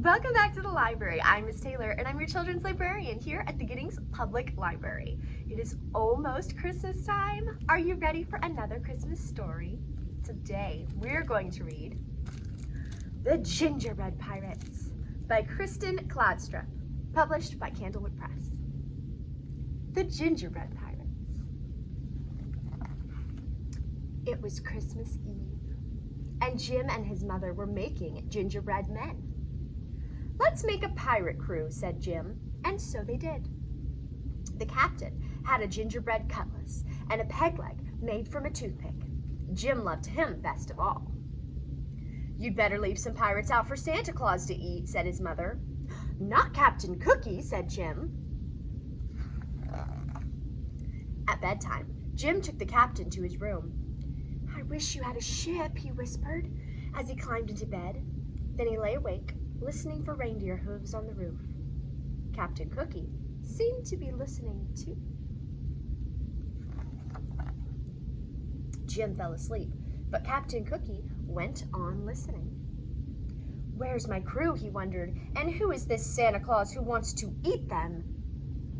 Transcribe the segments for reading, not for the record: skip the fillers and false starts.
Welcome back to the library. I'm Miss Taylor and I'm your children's librarian here at the Giddings Public Library. It is almost Christmas time. Are you ready for another Christmas story? Today we're going to read The Gingerbread Pirates by Kristen Cloudstrup, published by Candlewood Press. The Gingerbread Pirates. It was Christmas Eve, and Jim and his mother were making gingerbread men. "Let's make a pirate crew," said Jim, and so they did. The captain had a gingerbread cutlass and a peg leg made from a toothpick. Jim loved him best of all. "You'd better leave some pirates out for Santa Claus to eat," said his mother. "Not Captain Cookie," said Jim. At bedtime, Jim took the captain to his room. "I wish you had a ship," he whispered as he climbed into bed. Then he lay awake, listening for reindeer hooves on the roof. Captain Cookie seemed to be listening too. Jim fell asleep, but Captain Cookie went on listening. "Where's my crew?" he wondered, "and who is this Santa Claus who wants to eat them?"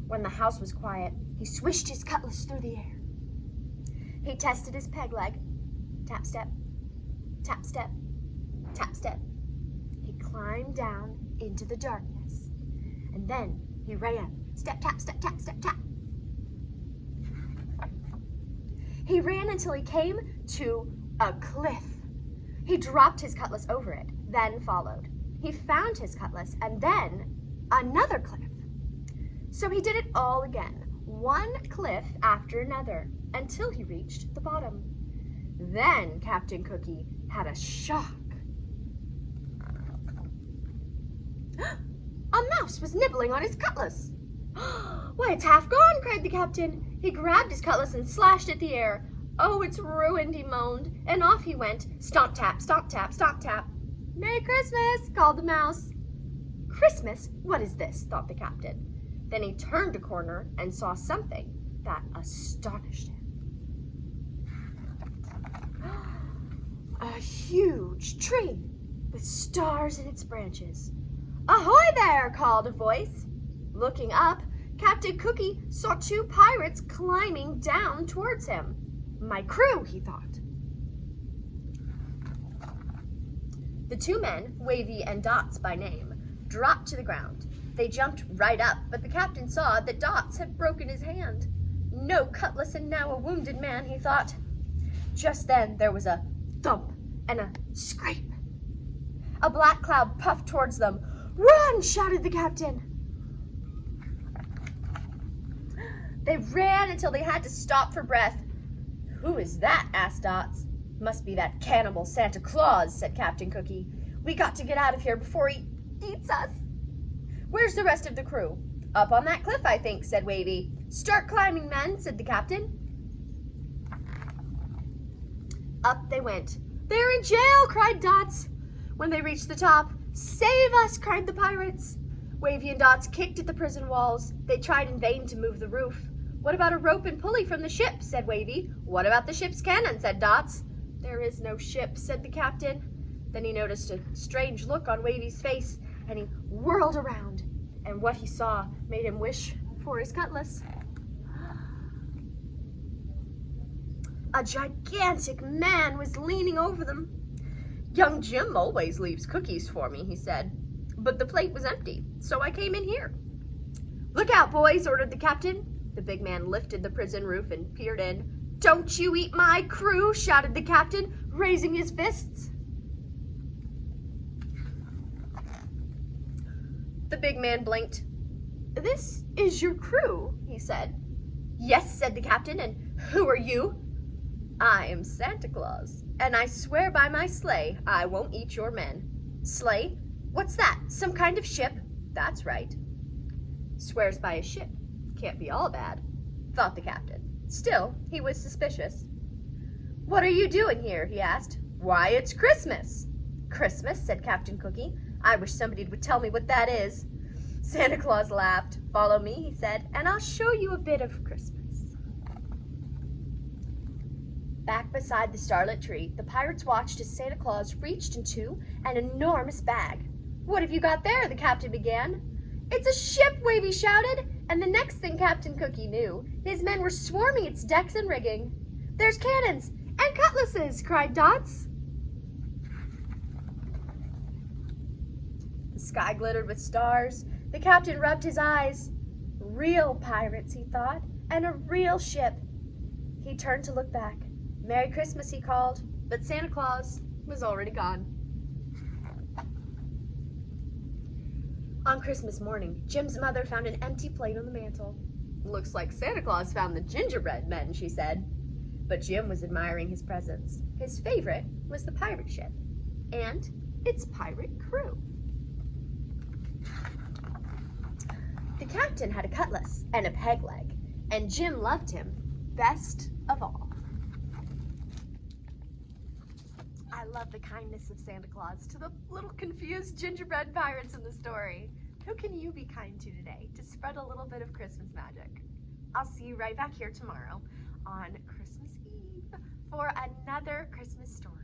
When the house was quiet, he swished his cutlass through the air. He tested his peg leg. Tap, step, tap, step, tap, step. He climbed down into the darkness, and then he ran. Step, tap, step, tap, step, tap. He ran until he came to a cliff. He dropped his cutlass over it, then followed. He found his cutlass, and then another cliff. So he did it all again, one cliff after another, until he reached the bottom. Then Captain Cookie had a shock. A mouse was nibbling on his cutlass. "Why, it's half gone!" cried the captain. He grabbed his cutlass and slashed at the air. "Oh, it's ruined," he moaned, and off he went. Stomp tap, stomp tap, stomp tap. "Merry Christmas!" called the mouse. "Christmas? What is this?" thought the captain. Then he turned a corner and saw something that astonished him. A huge tree with stars in its branches. "Ahoy there!" called a voice. Looking up, Captain Cookie saw two pirates climbing down towards him. "My crew," he thought. The two men, Wavy and Dots by name, dropped to the ground. They jumped right up, but the captain saw that Dots had broken his hand. No cutlass and now a wounded man, he thought. Just then there was a thump and a scrape. A black cloud puffed towards them. "Run!" shouted the captain. They ran until they had to stop for breath. "Who is that?" asked Dots. "Must be that cannibal Santa Claus," said Captain Cookie. "We got to get out of here before he eats us." "Where's the rest of the crew?" "Up on that cliff, I think," said Wavy. "Start climbing, men," said the captain. Up they went. "They're in jail!" cried Dots. When they reached the top, "Save us!" cried the pirates. Wavy and Dots kicked at the prison walls. They tried in vain to move the roof. "What about a rope and pulley from the ship?" said Wavy. "What about the ship's cannon?" said Dots. "There is no ship," said the captain. Then he noticed a strange look on Wavy's face, and he whirled around, and what he saw made him wish for his cutlass. A gigantic man was leaning over them. "Young Jim always leaves cookies for me," he said, "but the plate was empty, so I came in here." "Look out, boys," ordered the captain. The big man lifted the prison roof and peered in. "Don't you eat my crew," shouted the captain, raising his fists. The big man blinked. "This is your crew," he said. "Yes," said the captain, "and who are you?" "I am Santa Claus, and I swear by my sleigh I won't eat your men." "Sleigh? What's that? Some kind of ship?" "That's right." "Swears by a ship. Can't be all bad," thought the captain. Still, he was suspicious. "What are you doing here?" he asked. "Why, it's Christmas." "Christmas?" said Captain Cookie. "I wish somebody would tell me what that is." Santa Claus laughed. "Follow me," he said, "and I'll show you a bit of Christmas." Back beside the starlit tree, the pirates watched as Santa Claus reached into an enormous bag. "What have you got there?" the captain began. "It's a ship," Wavy shouted, and the next thing Captain Cookie knew, his men were swarming its decks and rigging. "There's cannons and cutlasses!" cried Dots. The sky glittered with stars. The captain rubbed his eyes. Real pirates, he thought, and a real ship. He turned to look back. "Merry Christmas," he called, but Santa Claus was already gone. On Christmas morning, Jim's mother found an empty plate on the mantel. "Looks like Santa Claus found the gingerbread men," she said. But Jim was admiring his presents. His favorite was the pirate ship and its pirate crew. The captain had a cutlass and a peg leg, and Jim loved him best of all. I love the kindness of Santa Claus to the little confused gingerbread pirates in the story. Who can you be kind to today to spread a little bit of Christmas magic? I'll see you right back here tomorrow on Christmas Eve for another Christmas story.